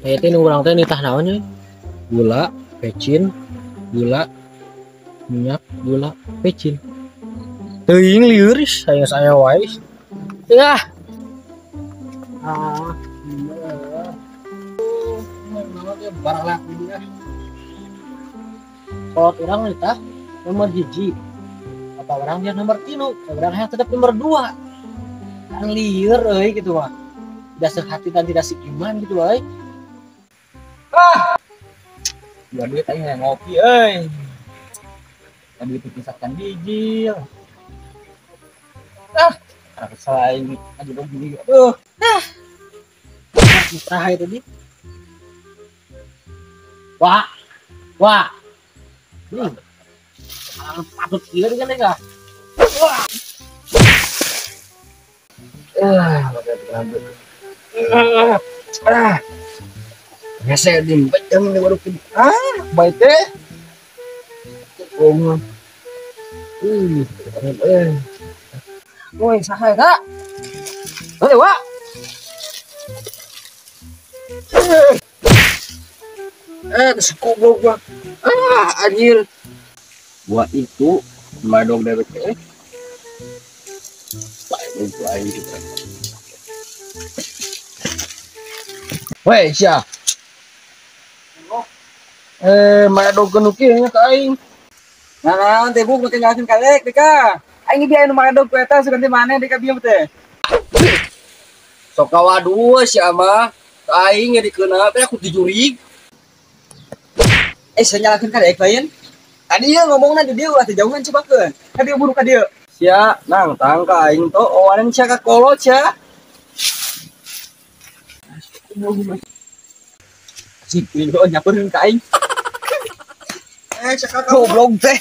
Itu orang teh nitah naonnya? Gula, pecin, gula, minyak, gula, pecin. Teuing lieuris saya wae. Tah. Ah, iya. Barang laku dia. Kalau orang nitah nomor hiji, apa orang dia nomor 3, orang yang tetap nomor 2. Kan lieur euy gitu mah. Tidak sehati dan tidak seiman gitu euy. Dua duit aja ngopi euy. Tadi itu pisahkan bijil. Karena selain aja begini. Aduh. Mitra itu di. Wah. Wah. Nih. Patut kieu kan ya. Wah. Ngesek dim, bajang nih baru kini. Baik teh. Oh. Woi, saha eta? Heuh, Wak. Sekubu gua. Anjir. Gua itu madog dari teh. Lain gitu. Weh, sia. Madog nu kieu nya ka aing. Nah, teh bu tinggalkeun kalek deka. Aing biaya nu madog ku eta suganti maneh deka bieu teh. Sok kawadua sia mah. Ka aing nyadikeuna teh aku dijurig. Senyalakeun kalek lain. Tadi ya ngomongna di dieu ulah teh jauhan cobakeun. Ka dieu buru ka dieu. Sia nang tang ka aing to owanan sia ka kolot sia. Cik, lo nyapeun ka aing. Sia ka Goblok teh.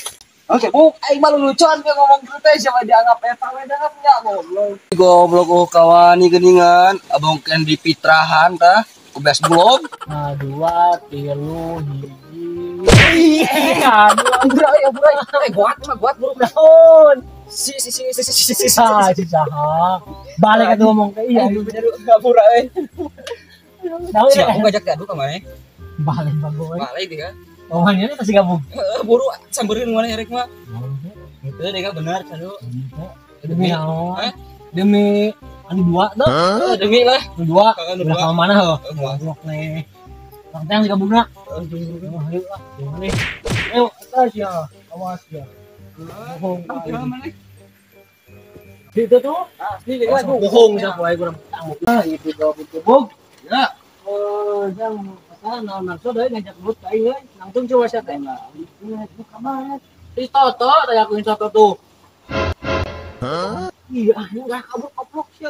Oke, bu, aing malu lucuan ge ngomong kieu teh siapa dianggap eta we dah nya goblok. goblok kawani geuningan abang kan di pitrahan tah kubes bulog. Nah, 2, 3, hiji. Bro, ya bro. Buat buru Naon? si Ah, si saha. Balik atuh ngomong ke iya. Gapura euy. Naon Si ya? aku ngajak gaduh ka maneh. Balik bagoy. Balik deh kan. Omongannya pasti gabung. Buru sambeurkeun maneh erek mah. Itu deh kan benar kanu. Demi naon? Demi anu 2 tuh. Demi lah. 2. Anu Udah dua. sama mana heuh? Dua. Goblok nih. Tang digabungna. Ayo lah. Gimana? Ayo, atas ya. Awas ya. Bohong. Itu tuh. Asli kan bohong siapa wae kurang tanggung. Itu kau bug. Ya. Jangan masalah naon-naon deui ngajak buat ka aing euy. Langsung coba sia teh. Itu kamar. Si Toto teh aku Toto tuh. Iya, enggak kabur-kabur sih.